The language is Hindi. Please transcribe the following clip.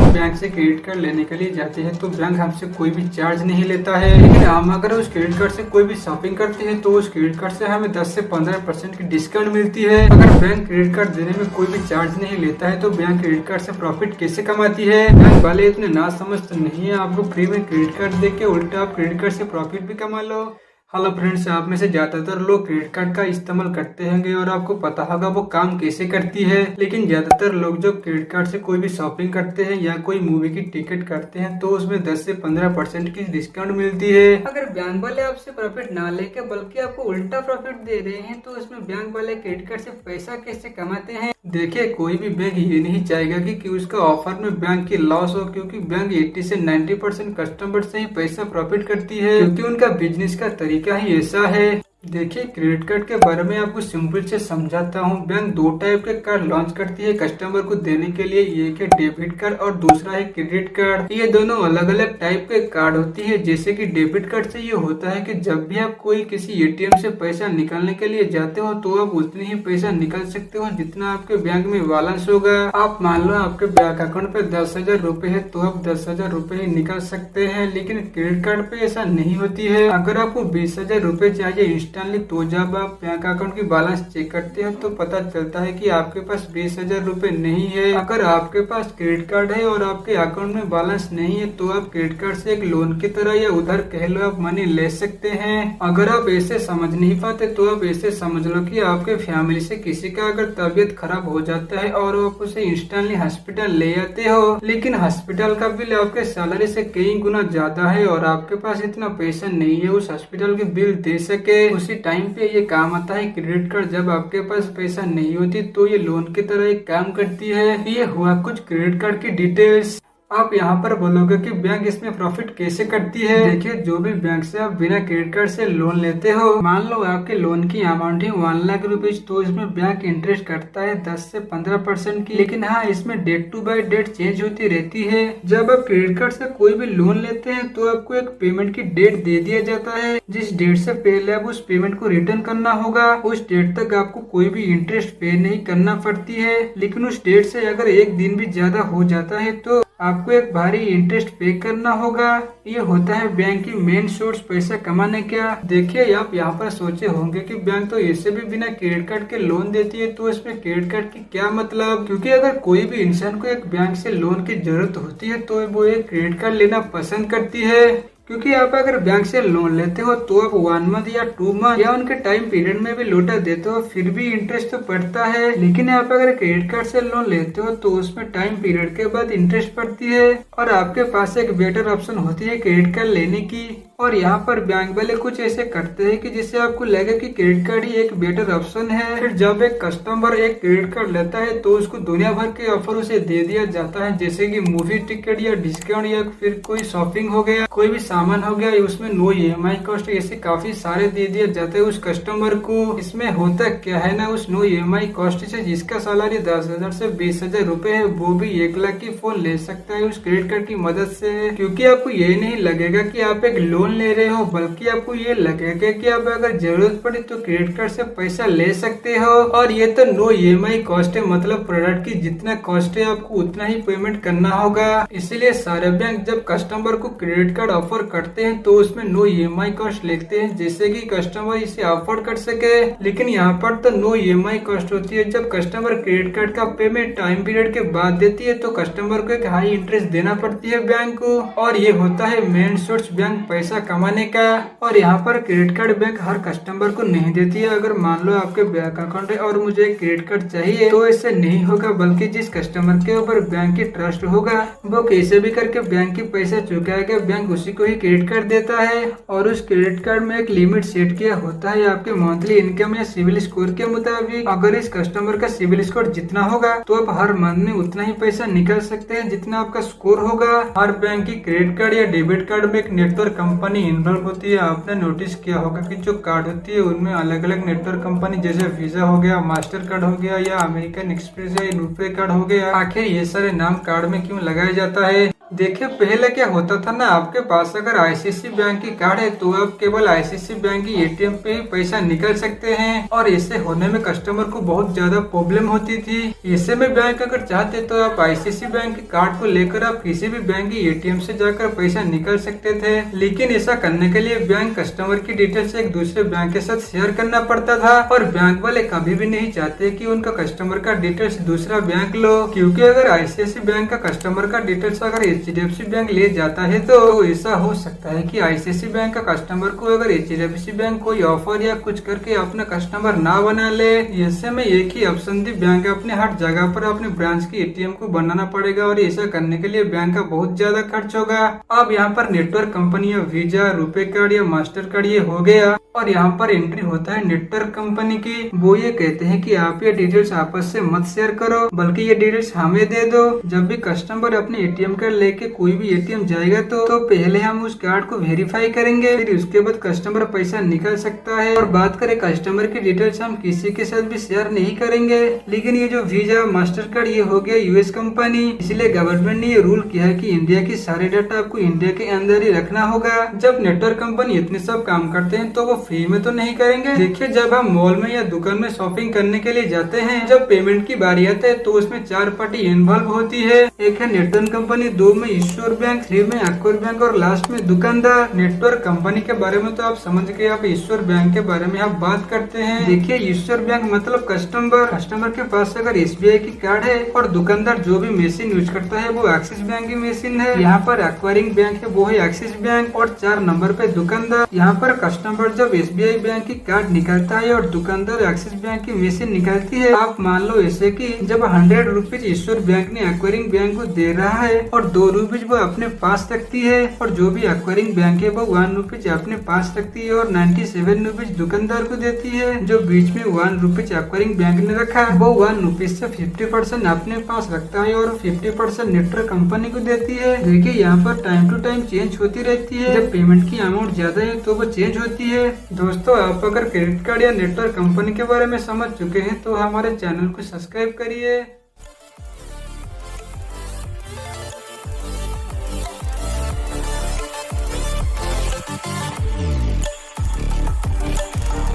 बैंक से क्रेडिट कार्ड लेने के लिए जाते हैं तो बैंक हमसे कोई भी चार्ज नहीं लेता है, लेकिन हम अगर उस क्रेडिट कार्ड से कोई भी शॉपिंग करते हैं तो उस क्रेडिट कार्ड से हमें 10 से 15% की डिस्काउंट मिलती है। अगर बैंक क्रेडिट कार्ड देने में कोई भी चार्ज नहीं लेता है तो बैंक क्रेडिट कार्ड से प्रॉफिट कैसे कमाती है? बैंक वाले इतने ना समझ तो नहीं है आपको फ्री में क्रेडिट कार्ड दे के उल्टा आप क्रेडिट कार्ड से प्रॉफिट भी कमा लो। हेलो फ्रेंड्स, आप में से ज्यादातर लोग क्रेडिट कार्ड का इस्तेमाल करते होंगे और आपको पता होगा वो काम कैसे करती है, लेकिन ज्यादातर लोग जब क्रेडिट कार्ड से कोई भी शॉपिंग करते हैं या कोई मूवी की टिकट करते हैं तो उसमें 10 से 15% की डिस्काउंट मिलती है। अगर बैंक वाले आपसे प्रॉफिट ना लेके बल्कि आपको उल्टा प्रॉफिट दे रहे हैं तो उसमें बैंक वाले क्रेडिट कार्ड से पैसा कैसे कमाते हैं? देखिए, कोई भी बैंक ये नहीं चाहेगा कि उसका ऑफर में बैंक की लॉस हो, क्योंकि बैंक 80 से 90% कस्टमर से ही पैसा प्रॉफिट करती है, क्योंकि उनका बिजनेस का तरीका ही ऐसा है। देखिए, क्रेडिट कार्ड के बारे में आपको सिंपल से समझाता हूँ। बैंक दो टाइप के कार्ड लॉन्च करती है कस्टमर को देने के लिए, एक है डेबिट कार्ड और दूसरा है क्रेडिट कार्ड। ये दोनों अलग अलग टाइप के कार्ड होती है। जैसे कि डेबिट कार्ड से ये होता है कि जब भी आप कोई किसी एटीएम से पैसा निकालने के लिए जाते हो तो आप उतनी ही पैसा निकाल सकते हो जितना आपके बैंक में बैलेंस होगा। आप मान लो आपके बैंक अकाउंट पे 10,000 रूपए है तो आप 10,000 रूपए ही निकाल सकते हैं, लेकिन क्रेडिट कार्ड पे ऐसा नहीं होती है। अगर आपको 20,000 रूपए चाहिए तो जब आप बैंक अकाउंट की बैलेंस चेक करते हैं तो पता चलता है कि आपके पास 20,000 रूपए नहीं है। अगर आपके पास क्रेडिट कार्ड है और आपके अकाउंट में बैलेंस नहीं है तो आप क्रेडिट कार्ड से एक लोन की तरह या उधर कह लो आप मनी ले सकते हैं। अगर आप ऐसे समझ नहीं पाते तो आप ऐसे समझ लो कि आपके फैमिली से किसी का अगर तबीयत खराब हो जाता है और आप उसे इंस्टेंटली हॉस्पिटल ले आते हो, लेकिन हॉस्पिटल का बिल आपके सैलरी से कई गुना ज्यादा है और आपके पास इतना पैसा नहीं है उस हॉस्पिटल के बिल दे सके। उसी टाइम पे ये काम आता है क्रेडिट कार्ड। जब आपके पास पैसा नहीं होती तो ये लोन की तरह एक काम करती है। ये हुआ कुछ क्रेडिट कार्ड की डिटेल्स। आप यहाँ पर बोलोगे कि बैंक इसमें प्रॉफिट कैसे करती है? देखिए, जो भी बैंक से आप बिना क्रेडिट कार्ड से लोन लेते हो, मान लो आपके लोन की अमाउंट है 1 लाख रुपीज, तो इसमें बैंक इंटरेस्ट करता है 10 से 15% की। लेकिन हाँ, इसमें date to by date change होती रहती है। जब आप क्रेडिट कार्ड से कोई भी लोन लेते हैं तो आपको एक पेमेंट की डेट दे दिया जाता है। जिस डेट से पहले आप उस पेमेंट को रिटर्न करना होगा उस डेट तक आपको कोई भी इंटरेस्ट पे नहीं करना पड़ती है, लेकिन उस डेट से अगर एक दिन भी ज्यादा हो जाता है तो आपको एक भारी इंटरेस्ट पे करना होगा। ये होता है बैंक की मेन सोर्स पैसा कमाने का। देखिए, आप यहाँ पर सोचे होंगे कि बैंक तो ऐसे भी बिना क्रेडिट कार्ड के लोन देती है तो इसमें क्रेडिट कार्ड की क्या मतलब? क्योंकि अगर कोई भी इंसान को एक बैंक से लोन की जरूरत होती है तो वो एक क्रेडिट कार्ड लेना पसंद करती है, क्योंकि आप अगर बैंक से लोन लेते हो तो आप 1 मंथ या 2 मंथ या उनके टाइम पीरियड में भी लौटा देते हो, फिर भी इंटरेस्ट तो पड़ता है। लेकिन आप अगर क्रेडिट कार्ड से लोन लेते हो तो उसमें टाइम पीरियड के बाद इंटरेस्ट पड़ती है और आपके पास एक बेटर ऑप्शन होती है क्रेडिट कार्ड लेने की। और यहाँ पर बैंक वाले कुछ ऐसे करते हैं कि जिससे आपको लगे कि क्रेडिट कार्ड ही एक बेटर ऑप्शन है। फिर जब एक कस्टमर एक क्रेडिट कार्ड लेता है तो उसको दुनिया भर के ऑफर उसे दे दिया जाता है, जैसे कि मूवी टिकट या डिस्काउंट या फिर कोई शॉपिंग हो गया, कोई भी सामान हो गया, उसमें नो EMI कॉस्ट, ऐसे काफी सारे दे दिया जाता है उस कस्टमर को। इसमें होता क्या है ना, उस नो EMI कॉस्ट से जिसका सैलरी 10,000 से 20,000 रूपए है वो भी 1 लाख की फोन ले सकता है उस क्रेडिट कार्ड की मदद से। क्योंकि आपको ये नहीं लगेगा कि आप एक लोन ले रहे हो, बल्कि आपको ये लगेगा कि आप अगर जरूरत पड़े तो क्रेडिट कार्ड से पैसा ले सकते हो। और ये तो नो EMI कॉस्ट है, मतलब प्रोडक्ट की जितना कॉस्ट है आपको उतना ही पेमेंट करना होगा। इसीलिए सारे बैंक जब कस्टमर को क्रेडिट कार्ड ऑफर करते हैं तो उसमें नो EMI कॉस्ट लिखते हैं, जिससे कि कस्टमर इसे अफोर्ड कर सके। लेकिन यहाँ पर तो नो EMI कॉस्ट होती है। जब कस्टमर क्रेडिट कार्ड का पेमेंट टाइम पीरियड के बाद देती है तो कस्टमर को एक हाई इंटरेस्ट देना पड़ती है बैंक को, और ये होता है मेन सोर्स बैंक पैसा कमाने का। और यहाँ पर क्रेडिट कार्ड बैंक हर कस्टमर को नहीं देती है। अगर मान लो आपके बैंक अकाउंट है और मुझे क्रेडिट कार्ड चाहिए तो ऐसे नहीं होगा, बल्कि जिस कस्टमर के ऊपर बैंक की ट्रस्ट होगा वो कैसे भी करके बैंक की पैसा चुकाएगा, बैंक उसी को ही क्रेडिट कार्ड देता है। और उस क्रेडिट कार्ड में एक लिमिट सेट किया होता है आपके मंथली इनकम या सिविल स्कोर के मुताबिक। अगर इस कस्टमर का सिविल स्कोर जितना होगा तो आप हर मंथ में उतना ही पैसा निकाल सकते हैं जितना आपका स्कोर होगा। हर बैंक की क्रेडिट कार्ड या डेबिट कार्ड में एक नेटवर्क कंपनी इन्वॉल्व होती है। आपने नोटिस किया होगा कि जो कार्ड होती है उनमें अलग अलग नेटवर्क कंपनी, जैसे वीजा हो गया, मास्टर कार्ड हो गया या अमेरिकन एक्सप्रेस या रुपे कार्ड हो गया। आखिर ये सारे नाम कार्ड में क्यों लगाया जाता है? देखिए पहले क्या होता था ना, आपके पास अगर आईसीआईसीआई बैंक की कार्ड है तो आप केवल आईसीआईसीआई बैंक की एटीएम पे ही पैसा निकल सकते हैं, और ऐसे होने में कस्टमर को बहुत ज्यादा प्रॉब्लम होती थी। ऐसे में बैंक अगर चाहते तो आप आईसीआईसीआई बैंक की कार्ड को लेकर आप किसी भी बैंक की एटीएम से जाकर पैसा निकल सकते थे, लेकिन ऐसा करने के लिए बैंक कस्टमर की डिटेल्स एक दूसरे बैंक के साथ शेयर करना पड़ता था, और बैंक वाले कभी भी नहीं चाहते कि उनका कस्टमर का डिटेल्स दूसरा बैंक लो, क्योंकि अगर आईसीआईसीआई बैंक का कस्टमर का डिटेल्स अगर एचडीएफसी बैंक ले जाता है तो ऐसा हो सकता है कि आईसीआईसीआई बैंक का कस्टमर को अगर एचडीएफसी बैंक कोई ऑफर या कुछ करके अपना कस्टमर ना बना ले। ऐसे में एक ही ऑप्शन थी, बैंक अपने हर जगह पर अपने ब्रांच की एटीएम को बनाना पड़ेगा, और ऐसा करने के लिए बैंक का बहुत ज्यादा खर्च होगा। अब यहाँ पर नेटवर्क कंपनी या वीजा, रुपे कार्ड या मास्टर कार्ड ये हो गया, और यहाँ पर एंट्री होता है नेटवर्क कंपनी की। वो ये कहते हैं कि आप ये डिटेल्स आपस से मत शेयर करो, बल्कि ये डिटेल्स हमें दे दो। जब भी कस्टमर अपने एटीएम कार्ड लेके कोई भी एटीएम जाएगा तो पहले हम उस कार्ड को वेरीफाई करेंगे, फिर उसके बाद कस्टमर पैसा निकाल सकता है। और बात करें कस्टमर की डिटेल्स, हम किसी के साथ भी शेयर नहीं करेंगे। लेकिन ये जो वीजा, मास्टर कार्ड ये हो गया यूएस कंपनी, इसलिए गवर्नमेंट ने ये रूल किया है कि इंडिया की सारे डाटा आपको इंडिया के अंदर ही रखना होगा। जब नेटवर्क कंपनी इतने सब काम करते हैं तो वो फ्री में तो नहीं करेंगे। देखिए जब हम मॉल में या दुकान में शॉपिंग करने के लिए जाते हैं, जब पेमेंट की बारी आती है तो उसमें 4 पार्टी इन्वॉल्व होती है। एक है नेटवर्क कंपनी, 2 में ईश्वर बैंक, 3 में एक्सिस बैंक और लास्ट में दुकानदार। नेटवर्क कंपनी के बारे में तो आप समझ गए, आप ईश्वर बैंक के बारे में आप बात करते हैं। देखिए ईश्वर बैंक मतलब कस्टमर के पास अगर एसबीआई की कार्ड है, और दुकानदार जो भी मशीन यूज करता है वो एक्सिस बैंक की मशीन है। यहाँ पर एक्वायरिंग बैंक है वो है एक्सिस बैंक, और 4 नंबर पे दुकानदार। यहाँ पर कस्टमर जब एसबीआई बैंक की कार्ड निकालता है और दुकानदार एक्सिस बैंक की मशीन निकालती है, आप मान लो ऐसे कि जब 100 रुपीज ईश्वर बैंक ने एक्वायरिंग बैंक को दे रहा है और 2 रुपीज वो अपने पास रखती है, और जो भी एक्वायरिंग बैंक है वो 1 रुपीज अपने पास रखती है और 97 रुपीज दुकानदार को देती है। जो बीच में 1 रुपीज एक्वायरिंग बैंक ने रखा वो 1 रुपीज से 50% अपने पास रखता है और 50% नेटवर्क कंपनी को देती है। देखिए यहाँ पर टाइम टू टाइम चेंज होती रहती है, जब पेमेंट की अमाउंट ज्यादा है तो वो चेंज होती है। दोस्तों आप अगर क्रेडिट कार्ड या नेटवर्क कंपनी के बारे में समझ चुके हैं तो हमारे चैनल को सब्सक्राइब करिए।